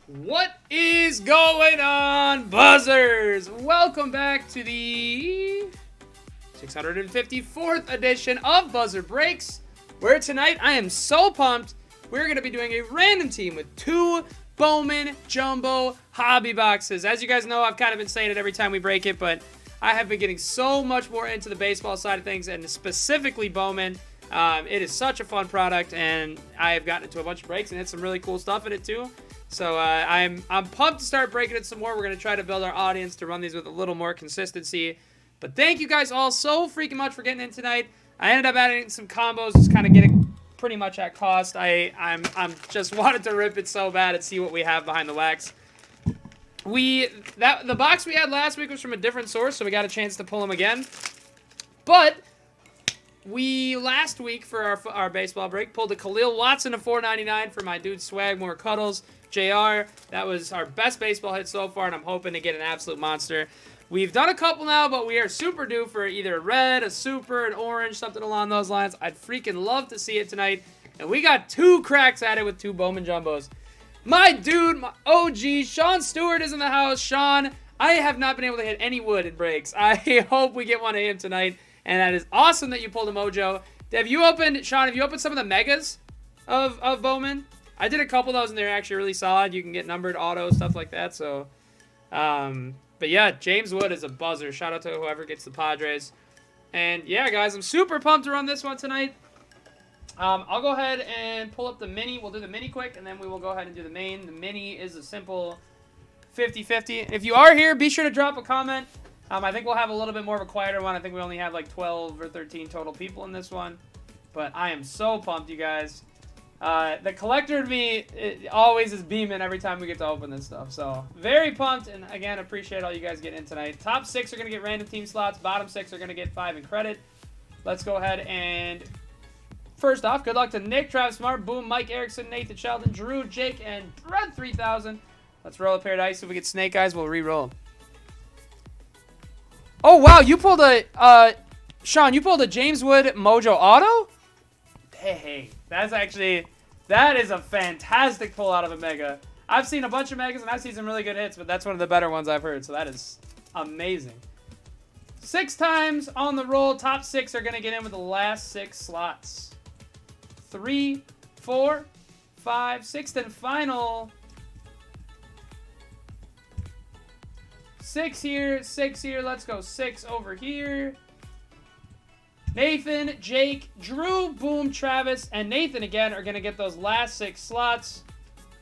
What is going on, buzzers? Welcome back to the 654th edition of Buzzer Breaks, where tonight I am so pumped. We're going to be doing a random team with two Bowman Jumbo hobby boxes. As you guys know, I've kind of been saying it every time we break it, but I have been getting so much more into the baseball side of things, and specifically Bowman. It is such a fun product, and I have gotten into a bunch of breaks and hit some really cool stuff in it too. So I'm pumped to start breaking it some more. We're going to try to build our audience to run these with a little more consistency. But thank you guys all so freaking much for getting in tonight. I ended up adding some combos, just kind of getting pretty much at cost. I'm just wanted to rip it so bad and see what we have behind the wax. The box we had last week was from a different source, so we got a chance to pull them again. But we, last week for our baseball break, pulled a Khalil Watson of $4.99 for my dude Swagmore Cuddles, JR. That was our best baseball hit so far, and I'm hoping to get an absolute monster. We've done a couple now, but we are super due for either a red, a super, an orange, something along those lines. I'd freaking love to see it tonight. And we got two cracks at it with two Bowman Jumbos. My dude, my OG, Sean Stewart is in the house. Sean, I have not been able to hit any wood in breaks. I hope we get one of him tonight. And that is awesome that you pulled a mojo. Sean, have you opened some of the megas of Bowman? I did a couple of those, and they're actually really solid. You can get numbered auto, stuff like that. So, but yeah, James Wood is a buzzer. Shout out to whoever gets the Padres. And yeah, guys, I'm super pumped to run this one tonight. I'll go ahead and pull up the mini. We'll do the mini quick, and then we will go ahead and do the main. The mini is a simple 50-50. If you are here, be sure to drop a comment. I think we'll have a little bit more of a quieter one. I think we only have like 12 or 13 total people in this one. But I am so pumped, you guys. The collector to me always is beaming every time we get to open this stuff. So, very pumped, and again, appreciate all you guys getting in tonight. Top 6 are going to get random team slots. Bottom 6 are going to get 5 in credit. Let's go ahead and, first off, good luck to Nick, Travis Smart, Boom, Mike Erickson, Nathan Sheldon, Drew, Jake, and Brad 3000. Let's roll a pair of dice. If we get Snake Eyes, we'll re-roll. Oh, wow, you pulled Sean, you pulled a James Wood Mojo Auto? Hey, that is a fantastic pull out of a mega. I've seen a bunch of megas, and I've seen some really good hits, but that's one of the better ones I've heard, so that is amazing. 6 times on the roll. Top 6 are going to get in with the last 6 slots. 3, 4, 5, 6th and final. 6 here, 6 here. Let's go 6 over here. Nathan, Jake, Drew, Boom, Travis, and Nathan again are going to get those last 6 slots.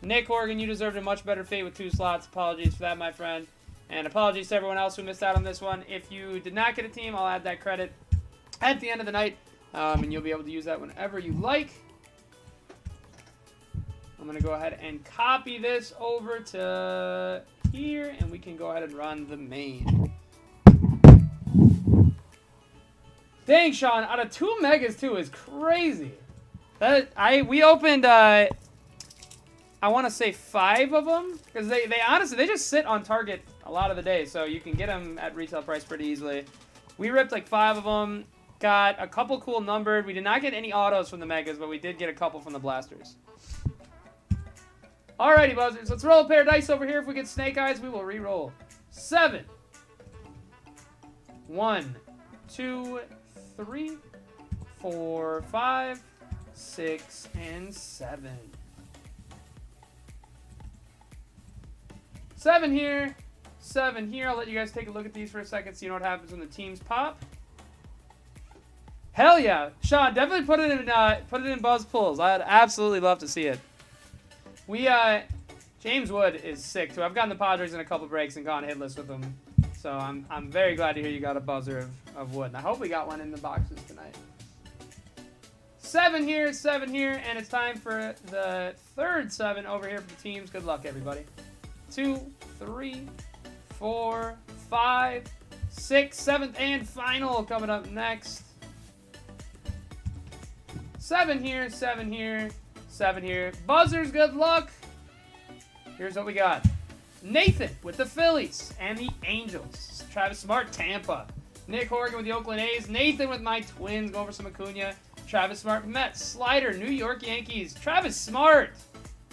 Nick Horgan, you deserved a much better fate with 2 slots. Apologies for that, my friend. And apologies to everyone else who missed out on this one. If you did not get a team, I'll add that credit at the end of the night. And you'll be able to use that whenever you like. I'm going to go ahead and copy this over to here, and we can go ahead and run the main. Dang, Sean, out of 2 megas too is crazy. We opened I want to say 5 of them, because they honestly they just sit on Target a lot of the day, so you can get them at retail price pretty easily. We ripped like 5 of them, got a couple cool numbered. We did not get any autos from the megas, but we did get a couple from the blasters. Alrighty, buzzers, let's roll a pair of dice over here. If we get Snake Eyes, we will re-roll. 7, 1, 2, 3, 4, 5, 6, and 7. 7 here, 7 here. I'll let you guys take a look at these for a second, so you know what happens when the teams pop. Hell yeah, Sean, definitely put it in Buzz Pulls. I'd absolutely love to see it. James Wood is sick too. I've gotten the Padres in a couple breaks and gone hitless with them. So I'm very glad to hear you got a buzzer of Wood. And I hope we got one in the boxes tonight. 7 here, and it's time for the third 7 over here for the teams. Good luck, everybody. 2, 3, 4, 5, 6, 7th, and final coming up next. 7 here, 7 here, 7 here. Buzzers, good luck. Here's what we got. Nathan with the Phillies and the Angels. Travis Smart, Tampa. Nick Horgan with the Oakland A's. Nathan with my Twins, going for some Acuna. Travis Smart, Mets. Slider, New York Yankees. Travis Smart.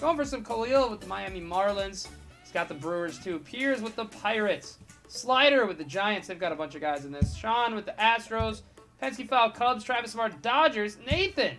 Going for some Khalil with the Miami Marlins. He's got the Brewers too. Piers with the Pirates. Slider with the Giants. They've got a bunch of guys in this. Sean with the Astros. Penske Foul Cubs. Travis Smart Dodgers. Nathan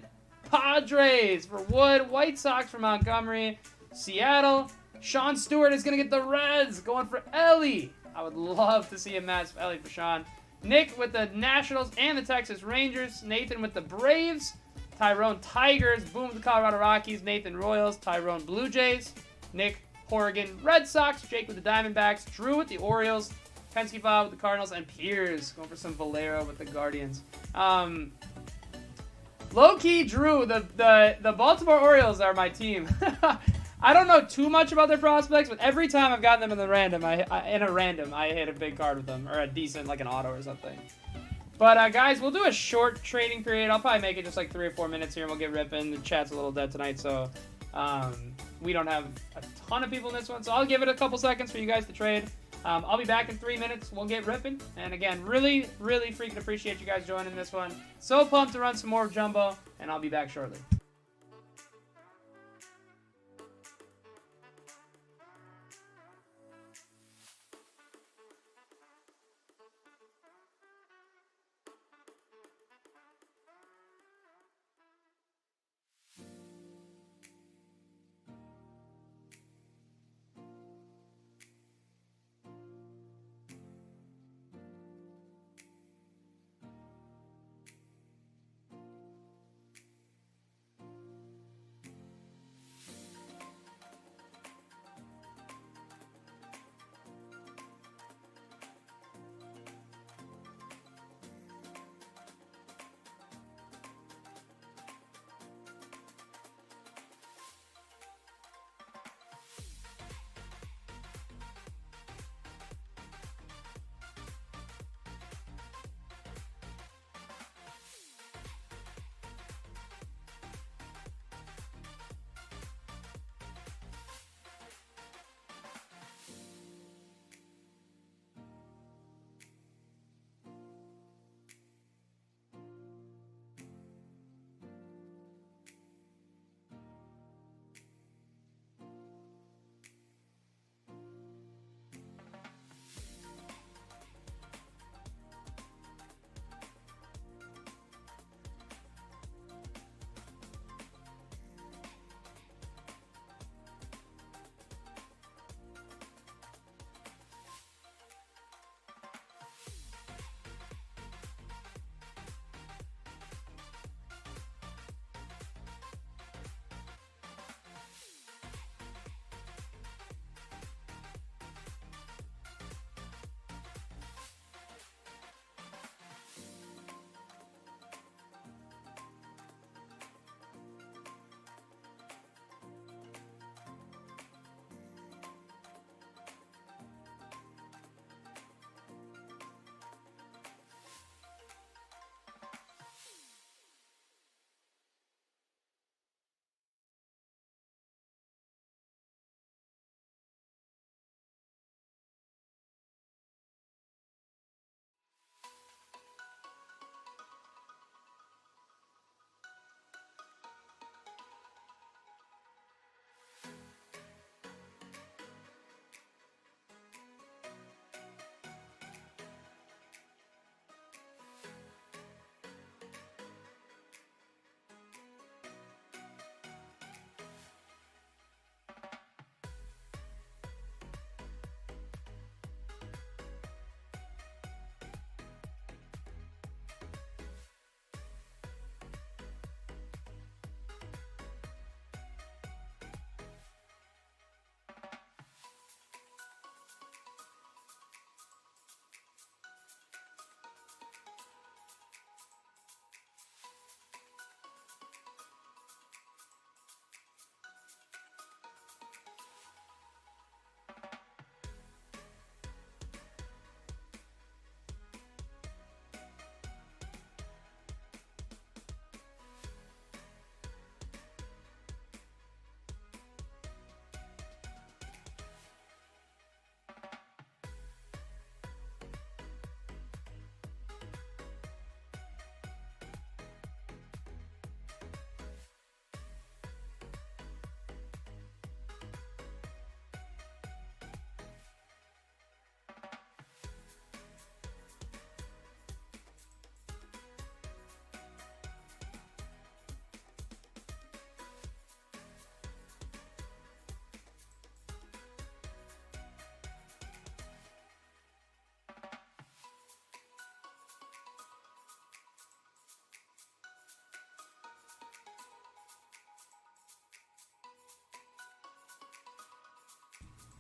Padres for Wood. White Sox for Montgomery. Seattle. Sean Stewart is going to get the Reds. Going for Ellie. I would love to see a match Ellie for Sean. Nick with the Nationals and the Texas Rangers. Nathan with the Braves. Tyrone Tigers. Boom with the Colorado Rockies. Nathan Royals. Tyrone Blue Jays. Nick Horrigan Red Sox. Jake with the Diamondbacks. Drew with the Orioles. Penske Foul with the Cardinals. And Piers going for some Valero with the Guardians. Low-key, Drew, the Baltimore Orioles are my team. I don't know too much about their prospects, but every time I've gotten them in the random, I hit a big card with them, or a decent, like an auto or something. But, guys, we'll do a short trading period. I'll probably make it just like 3 or 4 minutes here, and we'll get ripping. The chat's a little dead tonight, so we don't have a ton of people in this one. So I'll give it a couple seconds for you guys to trade. I'll be back in 3 minutes. We'll get ripping. And, again, really, really freaking appreciate you guys joining this one. So pumped to run some more Jumbo, and I'll be back shortly.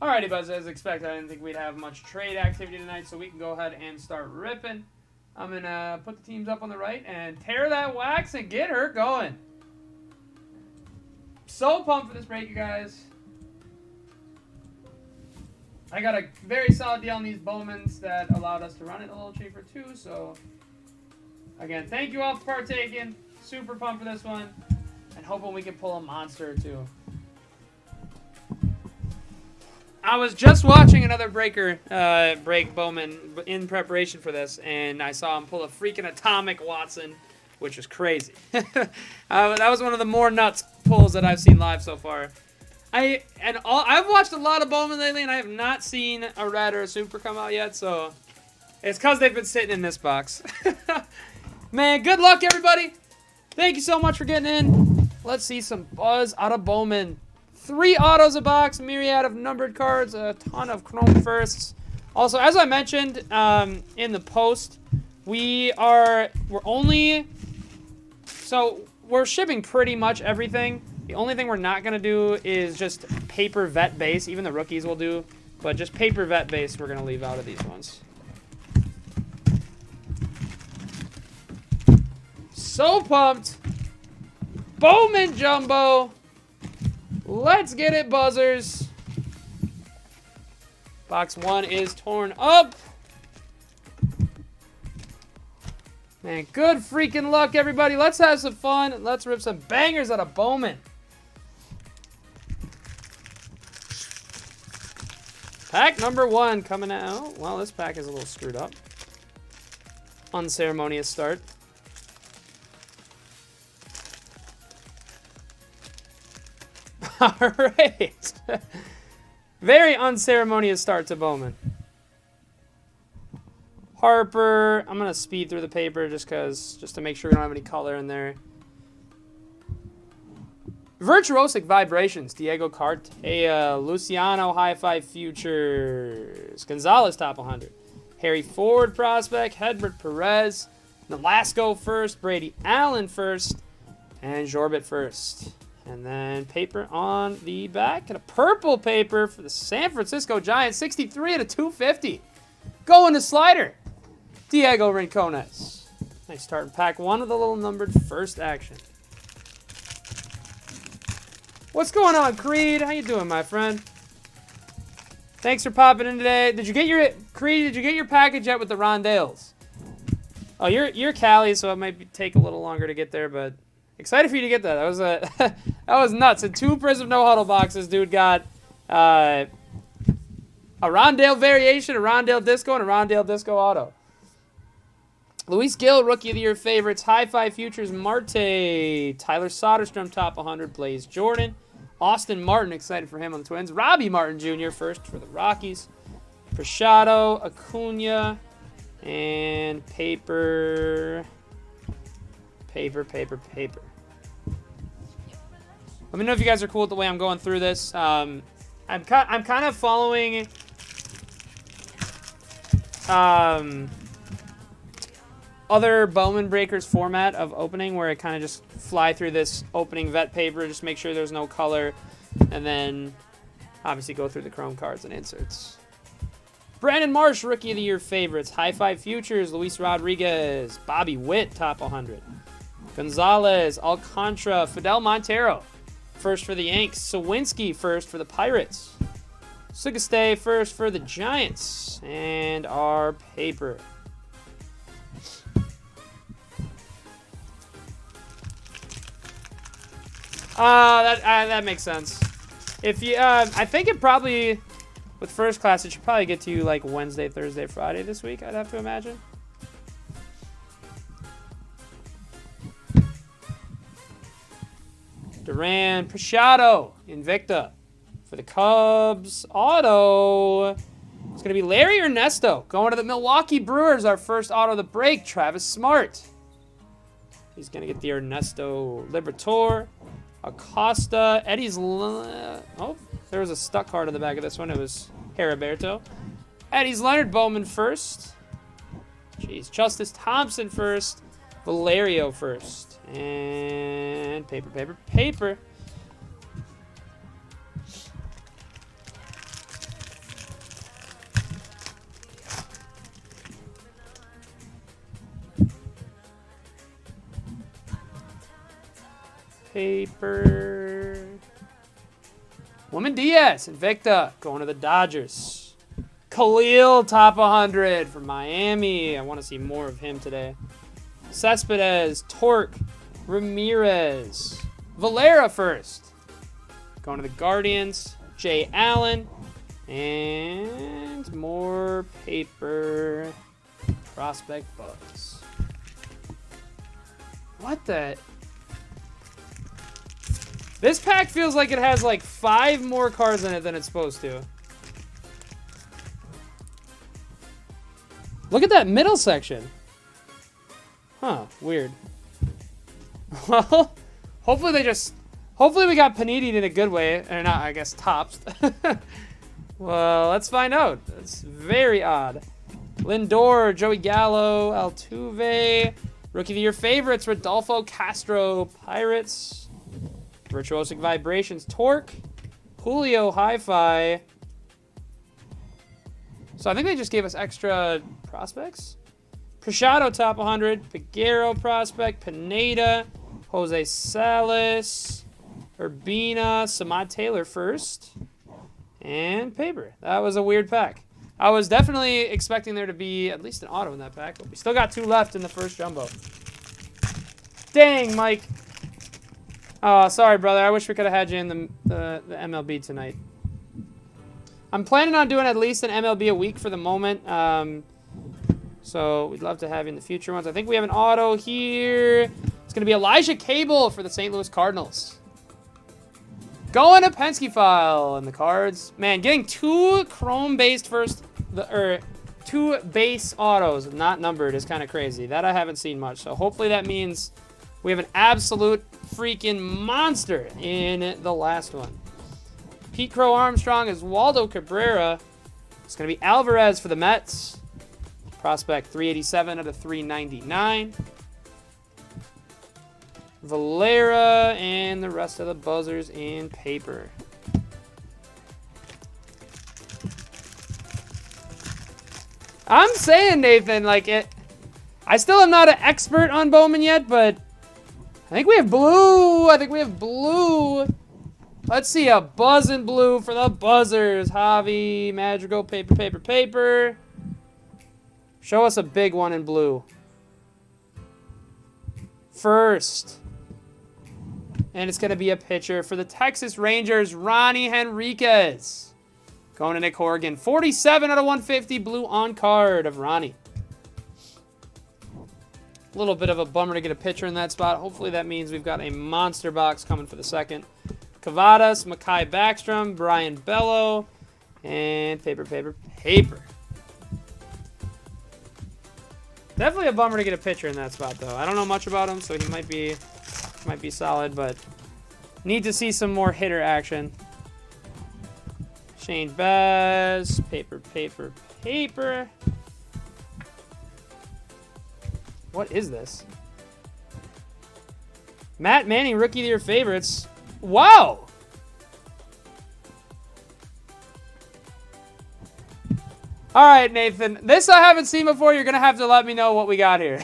Alrighty, Buzz, as expected, I didn't think we'd have much trade activity tonight, so we can go ahead and start ripping. I'm going to put the teams up on the right and tear that wax and get her going. So pumped for this break, you guys. I got a very solid deal on these Bowmans that allowed us to run it a little cheaper, too. So, again, thank you all for partaking. Super pumped for this one. And hoping we can pull a monster or two. I was just watching another break Bowman in preparation for this, and I saw him pull a freaking atomic Watson, which was crazy. That was one of the more nuts pulls that I've seen live so far. I've watched a lot of Bowman lately, and I have not seen a red or a super come out yet, so it's because they've been sitting in this box. Man, good luck, everybody. Thank you so much for getting in. Let's see some buzz out of Bowman. 3 autos a box, myriad of numbered cards, a ton of chrome firsts. Also, as I mentioned in the post, we're shipping pretty much everything. The only thing we're not going to do is just paper vet base. Even the rookies will do, but just paper vet base we're going to leave out of these ones. So pumped. Bowman Jumbo. Let's get it, buzzers. Box 1 is torn up. Man, good freaking luck, everybody. Let's have some fun. Let's rip some bangers out of Bowman. Pack number 1 coming out. Well, this pack is a little screwed up. Unceremonious start. All right. Very unceremonious start to Bowman. Harper. I'm going to speed through the paper just to make sure we don't have any color in there. Virtuosic Vibrations. Diego Cartaya. Luciano Hi-Fi Futures. Gonzalez top 100. Harry Ford prospect. Hedbert Perez. Nolasco first. Brady Allen first. And Jorbit first. And then paper on the back. And a purple paper for the San Francisco Giants. 63 /250. Going to slider. Diego Rincones. Nice start in pack 1 with a little numbered first action. What's going on, Creed? How you doing, my friend? Thanks for popping in today. Did you get your package yet with the Rondales? Oh, you're Cali, so it might take a little longer to get there, but excited for you to get that. That was that was nuts. In 2 Prism No Huddle boxes, dude got a Rondale variation, a Rondale Disco, and a Rondale Disco Auto. Luis Gil, Rookie of the Year favorites. Hi-Fi Futures, Marte. Tyler Soderstrom, top 100. Blaze Jordan. Austin Martin, excited for him on the Twins. Robbie Martin Jr., first for the Rockies. Prashado, Acuna, and paper. Let me know if you guys are cool with the way I'm going through this. I'm kind of following other Bowman Breakers format of opening, where I kind of just fly through this opening vet paper, just make sure there's no color, and then obviously go through the chrome cards and inserts. Brandon Marsh, Rookie of the Year favorites. Hi-Fi Futures, Luis Rodriguez. Bobby Witt, top 100. Gonzalez, Alcantara, Fidel Montero, first for the Yanks. Sawinski, first for the Pirates. Sugastay, first for the Giants. And our paper. That makes sense. If you, I think it probably, with first class, it should probably get to you like Wednesday, Thursday, Friday this week, I'd have to imagine. Duran, Prashado, Invicta for the Cubs. Auto. It's going to be Larry Ernesto going to the Milwaukee Brewers. Our first auto of the break. Travis Smart. He's going to get the Ernesto Liberatore. Acosta. Eddie's... Oh, there was a stuck card on the back of this one. It was Heriberto. Eddie's Leonard Bowman first. Jeez. Justice Thompson first. Valerio first. And paper. paper. Woman Diaz, Invicta, going to the Dodgers. Khalil, top 100 from Miami. I want to see more of him today. Cespedes, Torque, Ramirez. Valera first. Going to the Guardians. Jay Allen. And more paper. Prospect Bugs. What the... This pack feels like it has like 5 more cards in it than it's supposed to. Look at that middle section. Huh, weird. Well, hopefully we got Panini in a good way. Or not, I guess, tops. Well, let's find out. It's very odd. Lindor, Joey Gallo, Altuve. Rookie of the Year favorites, Rodolfo Castro, Pirates. Virtuosic Vibrations, Torque. Julio, Hi-Fi. So I think they just gave us extra prospects. Prashado, top 100. Figueroa, prospect. Pineda. Jose Salas. Urbina. Samad Taylor first. And paper. That was a weird pack. I was definitely expecting there to be at least an auto in that pack. But we still got 2 left in the first jumbo. Dang, Mike. Oh, sorry, brother. I wish we could have had you in the MLB tonight. I'm planning on doing at least an MLB a week for the moment. So we'd love to have you in the future ones. I think we have an auto here. It's going to be Elijah Cable for the St. Louis Cardinals. Going to Penske file and the cards. Man, getting 2 chrome-based two base autos, not numbered, is kind of crazy. That I haven't seen much. So hopefully that means we have an absolute freaking monster in the last one. Pete Crow Armstrong is Waldo Cabrera. It's going to be Alvarez for the Mets. Prospect 387 out of 399. Valera and the rest of the buzzers in paper. I'm saying, Nathan, like it. I still am not an expert on Bowman yet, but I think we have blue. Let's see a buzz in blue for the buzzers. Javi, Madrigal, paper. Show us a big one in blue. First. And it's going to be a pitcher for the Texas Rangers, Ronnie Henriquez. Going to Nick Horgan. 47 out of 150, blue on card of Ronnie. A little bit of a bummer to get a pitcher in that spot. Hopefully that means we've got a monster box coming for the second. Cavadas, Mekhi Backstrom, Brian Bello, and paper. Definitely a bummer to get a pitcher in that spot, though. I don't know much about him, so he might be solid, but need to see some more hitter action. Shane Baz, paper. What is this? Matt Manning, Rookie of the Year favorites. Wow! All right, Nathan. This I haven't seen before. You're going to have to let me know what we got here.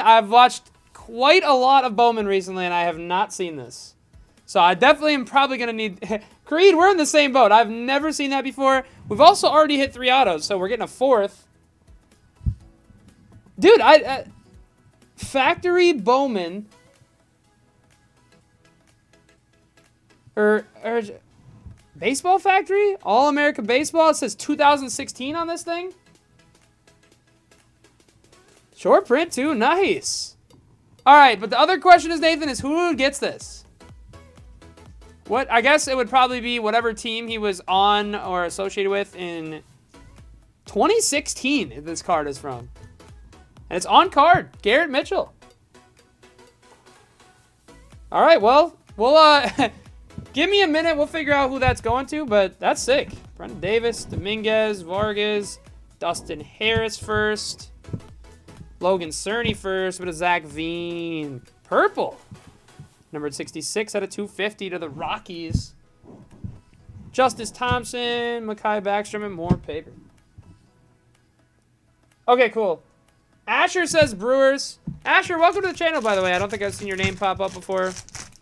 I've watched quite a lot of Bowman recently, and I have not seen this. So I definitely am probably going to need... Creed, we're in the same boat. I've never seen that before. We've also already hit 3 autos, so we're getting a 4th. Dude, Factory Bowman... Or Baseball Factory? All-America Baseball? It says 2016 on this thing? Short print, too. Nice. All right, but the other question is, Nathan, is who gets this? What? I guess it would probably be whatever team he was on or associated with in 2016, this card is from. And it's on card. Garrett Mitchell. All right, well, we'll give me a minute. We'll figure out who that's going to, but that's sick. Brendan Davis, Dominguez, Vargas, Dustin Harris first. Logan Cerny first with a Zach Veen. Purple. Numbered 66 out of 250 to the Rockies. Justice Thompson, Mekhi Backstrom, and more paper. Okay, cool. Asher says Brewers. Asher, welcome to the channel, by the way. I don't think I've seen your name pop up before,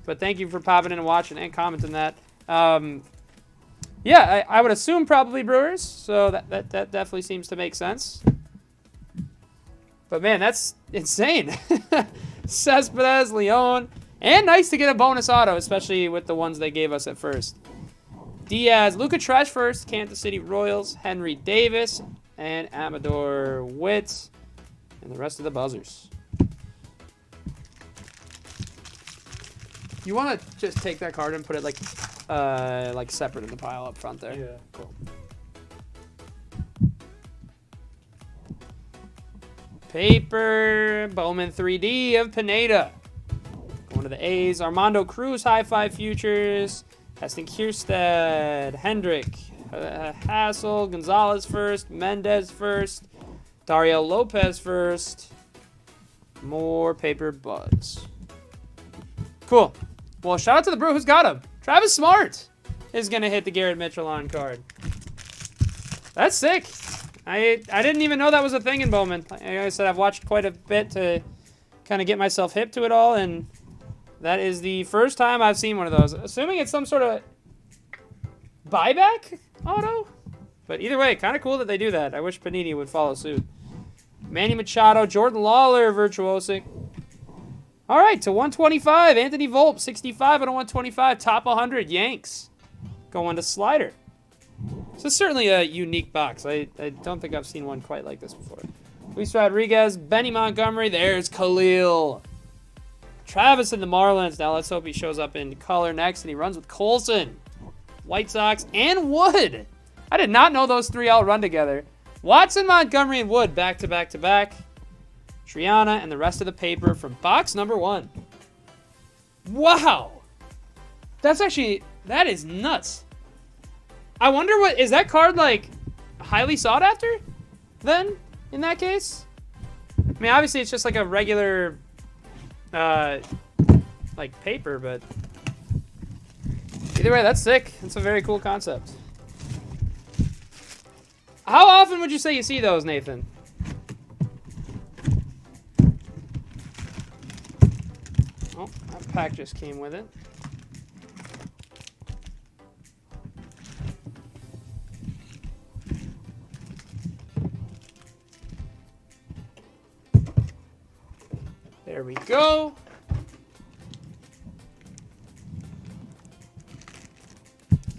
but thank you for popping in and watching and commenting that. Yeah, I would assume probably Brewers, so that definitely seems to make sense. But, man, that's insane. Cespedes, Leon, and nice to get a bonus auto, especially with the ones they gave us at first. Diaz, Luka Tresh first, Kansas City Royals, Henry Davis, and Amador Witt, and the rest of the buzzers. You want to just take that card and put it like separate in the pile up front there? Yeah, cool. Paper, Bowman 3D of Pineda. Going to the A's, Armando Cruz, High Five Futures, Heston Kierstead, Hendrick, Hassel, Gonzalez first, Mendez first, Dario Lopez first. More paper buzz. Cool. Well, shout out to the brew who's got him. Travis Smart is going to hit the Garrett Mitchell on card. That's sick. I didn't even know that was a thing in Bowman. Like I said, I've watched quite a bit to kind of get myself hip to it all, and that is the first time I've seen one of those. Assuming it's some sort of buyback auto? But either way, kind of cool that they do that. I wish Panini would follow suit. Manny Machado, Jordan Lawler, Virtuosic. All right, to 125, Anthony Volpe, 65 out of 125, top 100, Yanks. Going to Slider. So it's certainly a unique box. I don't think I've seen one quite like this before. Luis Rodriguez, Benny Montgomery, there's Khalil. Travis in the Marlins. Now let's hope he shows up in color next, and he runs with Colson, White Sox, and Wood. I did not know those three all run together. Watson, Montgomery, and Wood back to back to back. Triana and the rest of the paper from box number 1. Wow. That is nuts. I wonder is that card like highly sought after then in that case? I mean, obviously it's just like a regular like paper, but either way, that's sick. It's a very cool concept. How often would you say you see those, Nathan? Oh, that pack just came with it. There we go.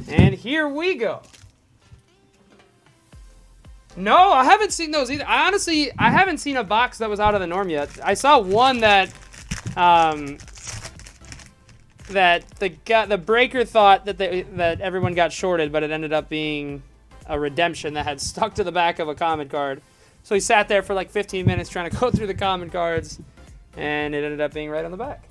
And here we go. No, I haven't seen those either. I haven't seen a box that was out of the norm yet. I saw one that that the breaker thought that everyone got shorted, but it ended up being a redemption that had stuck to the back of a common card. So he sat there for like 15 minutes trying to go through the common cards, and it ended up being right on the back.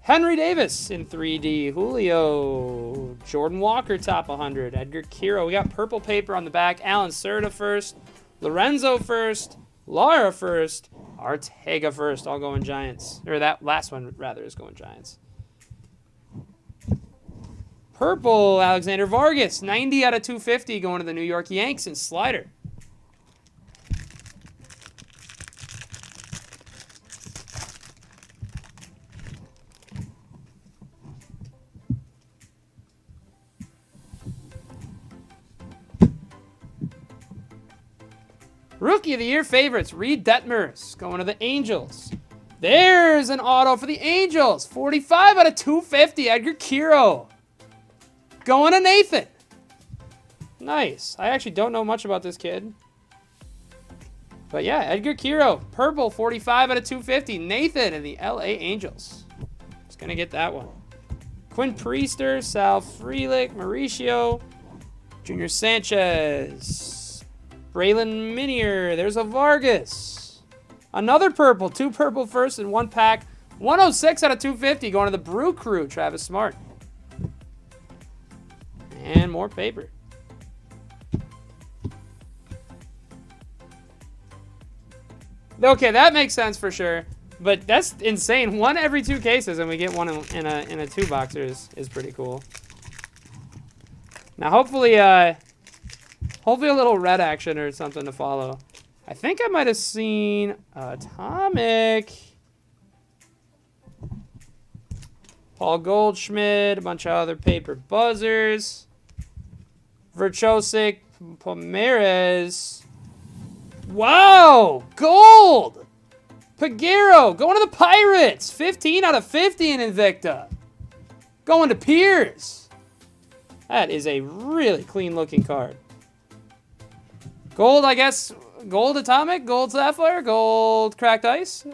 Henry Davis in 3D. Julio. Jordan Walker, top 100. Edgar Kiro. We got purple paper on the back. Alan Cerda first. Lorenzo first. Lara first. Artega first. All going Giants. Or that last one, rather, is going Giants. Purple, Alexander Vargas. 90 out of 250 going to the New York Yanks in Slider. Rookie of the Year favorites, Reed Detmers, going to the Angels. There's an auto for the Angels. 45 out of 250, Edgar Kiro. Going to Nathan. Nice. I actually don't know much about this kid. But yeah, Edgar Kiro, purple, 45 out of 250. Nathan in the LA Angels. Just going to get that one. Quinn Priester, Sal Frelick, Mauricio, Junior Sanchez. Braylon Minier. There's a Vargas. Another purple. 2 purple first in 1 pack. 106 out of 250 going to the Brew Crew. Travis Smart. And more paper. Okay, that makes sense for sure. But that's insane. 1 every 2 cases, and we get one in a 2-boxer is pretty cool. Now, hopefully hopefully a little red action or something to follow. I think I might have seen Atomic. Paul Goldschmidt, a bunch of other paper buzzers. Virchosic, Pomeres. Wow! Gold! Pagero, going to the Pirates. 15 out of 50 in Invicta. Going to Piers. That is a really clean-looking card. Gold, I guess. Gold Atomic, Gold Sapphire, Gold Cracked Ice.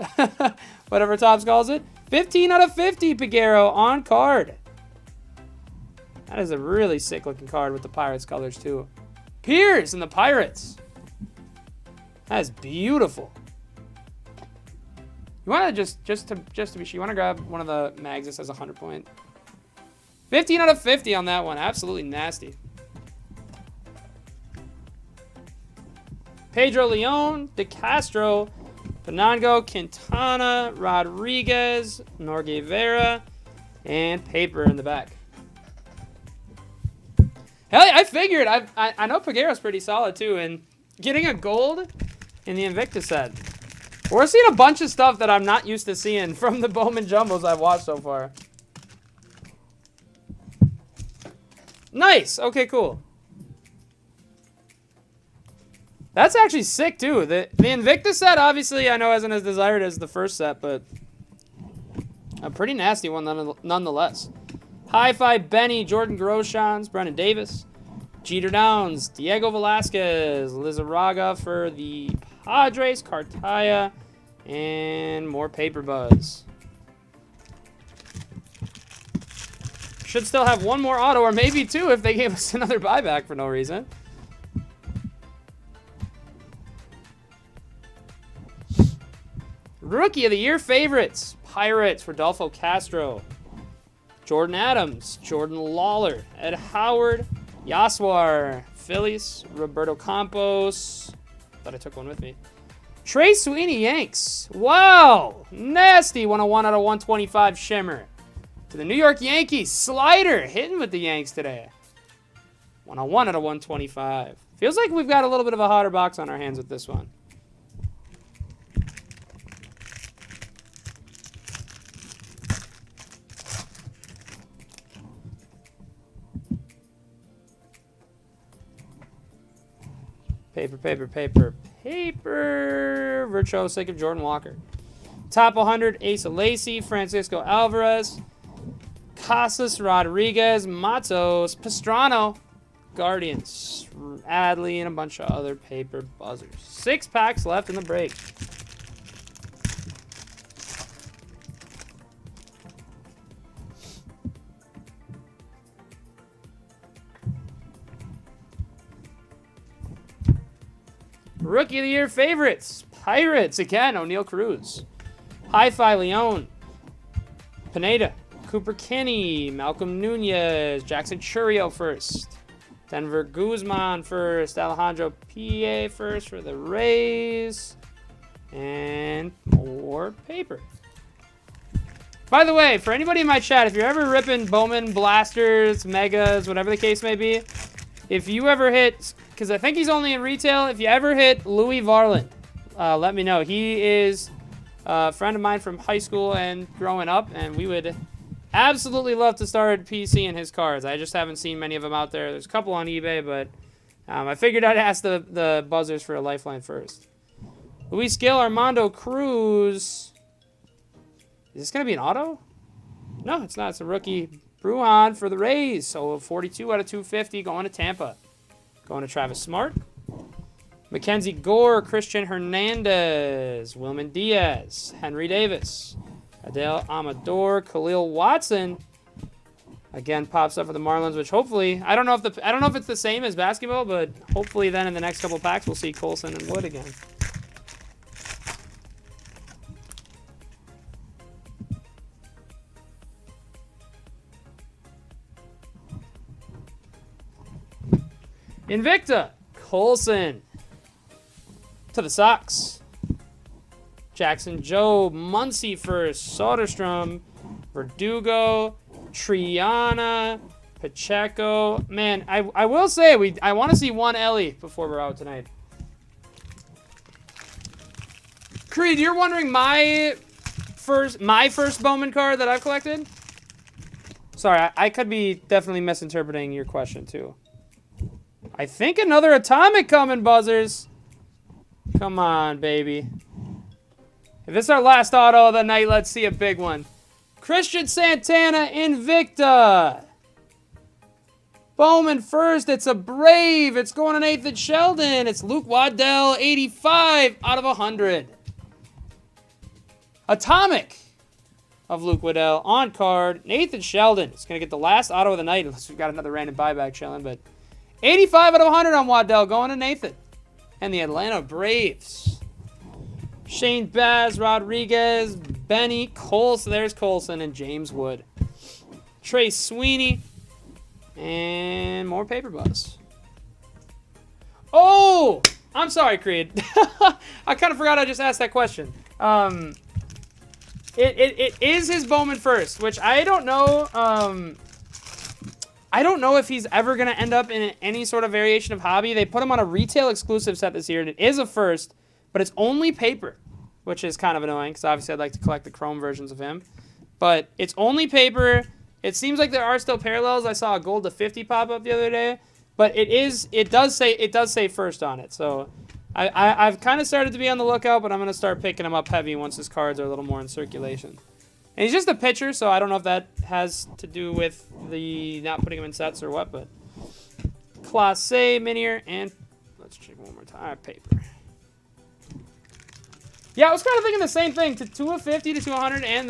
Whatever Topps calls it. 15 out of 50, Pagero, on card. That is a really sick-looking card with the Pirates colors, too. Piers and the Pirates. That is beautiful. You want to just to be sure, you want to grab one of the mags that says 100 point. 15 out of 50 on that one. Absolutely nasty. Pedro Leon, De Castro, Penango, Quintana, Rodriguez, Norguevera, and paper in the back. Hell yeah, I figured. I know Paguero's pretty solid too, and getting a gold in the Invicta set. We're seeing a bunch of stuff that I'm not used to seeing from the Bowman Jumbos I've watched so far. Nice. Okay, cool. That's actually sick, too. The Invicta set, obviously, I know isn't as desired as the first set, but a pretty nasty one nonetheless. Hi-Fi Benny, Jordan Groshans, Brennan Davis, Jeter Downs, Diego Velasquez, Lizarraga for the Padres, Cartaya, and more paper buzz. Should still have one more auto, or maybe two if they gave us another buyback for no reason. Rookie of the Year favorites. Pirates, Rodolfo Castro. Jordan Adams, Jordan Lawler, Ed Howard, Yaswar, Phillies, Roberto Campos. Thought I took one with me. Trey Sweeney, Yanks. Wow. Nasty 101 out of 125 shimmer. To the New York Yankees, Slider hitting with the Yanks today. 101 out of 125. Feels like we've got a little bit of a hotter box on our hands with this one. Paper, paper, paper, paper. Virtuosic of Jordan Walker. Top 100, Asa Lacy, Francisco Alvarez, Casas Rodriguez, Matos, Pastrano, Guardians, Adley, and a bunch of other paper buzzers. 6 packs left in the break. Rookie of the Year favorites. Pirates again, O'Neal Cruz. Hi-Fi Leon. Pineda. Cooper Kinney. Malcolm Nunez. Jackson Churio first. Denver Guzman first. Alejandro P.A. first for the Rays. And more paper. By the way, for anybody in my chat, if you're ever ripping Bowman blasters, megas, whatever the case may be, if you ever hit, because I think he's only in retail, if you ever hit Louis Varland, let me know. He is a friend of mine from high school and growing up, and we would absolutely love to start PCing his cards. I just haven't seen many of them out there. There's a couple on eBay, but I figured I'd ask the buzzers for a lifeline first. Luis Gil, Armando Cruz. Is this going to be an auto? No, it's not. It's a rookie. Bruhan for the Rays. So 42 out of 250 going to Tampa. Going to Travis Smart. Mackenzie Gore, Christian Hernandez, Wilman Diaz, Henry Davis, Adele Amador, Khalil Watson. Again, pops up for the Marlins, which hopefully I don't know if it's the same as basketball, but hopefully then in the next couple packs we'll see Colson and Wood again. Invicta, Colson. To the Sox. Jackson Jobe, Muncy first, Soderstrom, Verdugo, Triana, Pacheco. Man, I will say, I want to see one Ellie before we're out tonight. Creed, you're wondering my first Bowman card that I've collected? Sorry, I could be definitely misinterpreting your question, too. I think another Atomic coming, Buzzers. Come on, baby. If this is our last auto of the night, let's see a big one. Christian Santana, Invicta. Bowman first. It's a Brave. It's going to Nathan Sheldon. It's Luke Waddell, 85 out of 100. Atomic of Luke Waddell on card. Nathan Sheldon. It's going to get the last auto of the night unless we've got another random buyback chilling. But 85 out of 100 on Waddell going to Nathan. And the Atlanta Braves. Shane Baz, Rodriguez, Benny, Colson. There's Colson and James Wood. Trey Sweeney. And more paper buzz. Oh! I'm sorry, Creed. I kind of forgot I just asked that question. It is his Bowman first, which I don't know. I don't know if he's ever going to end up in any sort of variation of hobby. They put him on a retail exclusive set this year, and it is a first, but it's only paper, which is kind of annoying because obviously I'd like to collect the chrome versions of him. But it's only paper. It seems like there are still parallels. I saw a gold to 50 pop up the other day, but it does say first on it. So I've kind of started to be on the lookout, but I'm going to start picking him up heavy once his cards are a little more in circulation. And he's just a pitcher, so I don't know if that has to do with the not putting him in sets or what, but Class A, Minier, and let's check one more time. Paper. Yeah, I was kind of thinking the same thing. To 2 of 50 to 200, and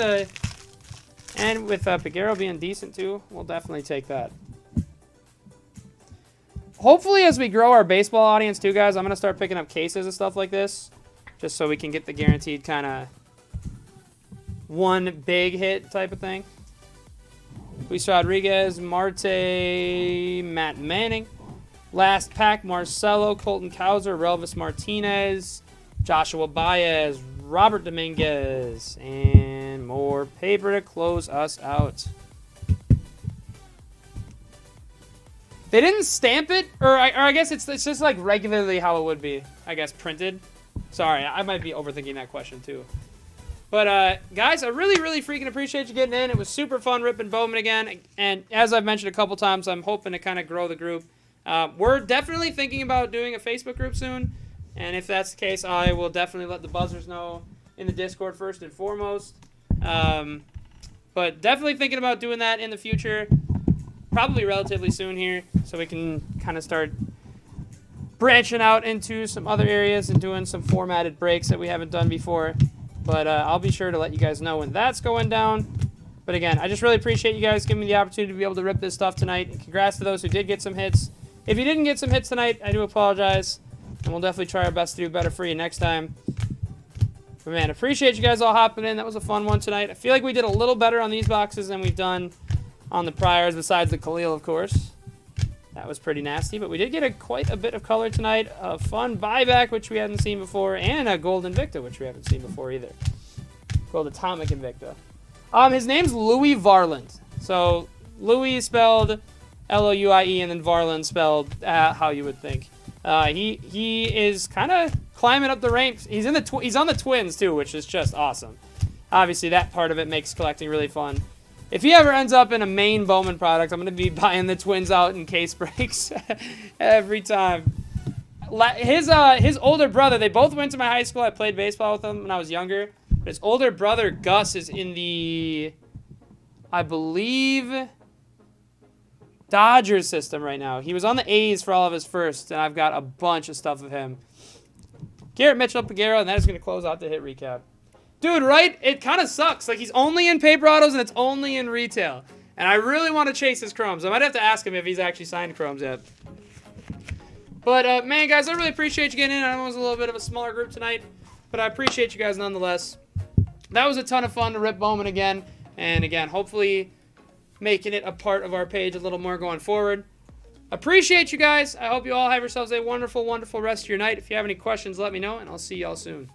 with Piguero being decent too, we'll definitely take that. Hopefully, as we grow our baseball audience too, guys, I'm gonna start picking up cases and stuff like this, just so we can get the guaranteed kind of one big hit type of thing. Luis Rodriguez, Marte, Matt Manning. Last pack, Marcelo, Colton Cowser, Relvis Martinez, Joshua Baez, Robert Dominguez, and more paper to close us out. They didn't stamp it, or I guess it's just like regularly how it would be, I guess, printed. Sorry, I might be overthinking that question too. But, guys, I really, really freaking appreciate you getting in. It was super fun ripping Bowman again. And as I've mentioned a couple times, I'm hoping to kind of grow the group. We're definitely thinking about doing a Facebook group soon. And if that's the case, I will definitely let the buzzers know in the Discord first and foremost. But definitely thinking about doing that in the future. Probably relatively soon here. So we can kind of start branching out into some other areas and doing some formatted breaks that we haven't done before. But I'll be sure to let you guys know when that's going down. But again, I just really appreciate you guys giving me the opportunity to be able to rip this stuff tonight. And congrats to those who did get some hits. If you didn't get some hits tonight, I do apologize. And we'll definitely try our best to do better for you next time. But man, appreciate you guys all hopping in. That was a fun one tonight. I feel like we did a little better on these boxes than we've done on the priors, besides the Khalil, of course. That was pretty nasty, but we did get quite a bit of color tonight. A fun buyback, which we hadn't seen before, and a Gold Invicta, which we haven't seen before either. Gold Atomic Invicta. His name's Louis Varland. So, Louis spelled L-O-U-I-E, and then Varland spelled how you would think. He is kind of climbing up the ranks. He's on the Twins, too, which is just awesome. Obviously, that part of it makes collecting really fun. If he ever ends up in a main Bowman product, I'm going to be buying the Twins out in case breaks every time. His older brother, they both went to my high school. I played baseball with them when I was younger. But his older brother, Gus, is in the, I believe, Dodgers system right now. He was on the A's for all of his firsts, and I've got a bunch of stuff of him. Garrett Mitchell, Piguero, and that is going to close out the hit recap. Dude, right? It kind of sucks. Like, he's only in paper autos, and it's only in retail. And I really want to chase his chromes. I might have to ask him if he's actually signed chromes yet. But, man, guys, I really appreciate you getting in. I know it was a little bit of a smaller group tonight, but I appreciate you guys nonetheless. That was a ton of fun to rip Bowman again. And, again, hopefully making it a part of our page a little more going forward. Appreciate you guys. I hope you all have yourselves a wonderful, wonderful rest of your night. If you have any questions, let me know, and I'll see y'all soon.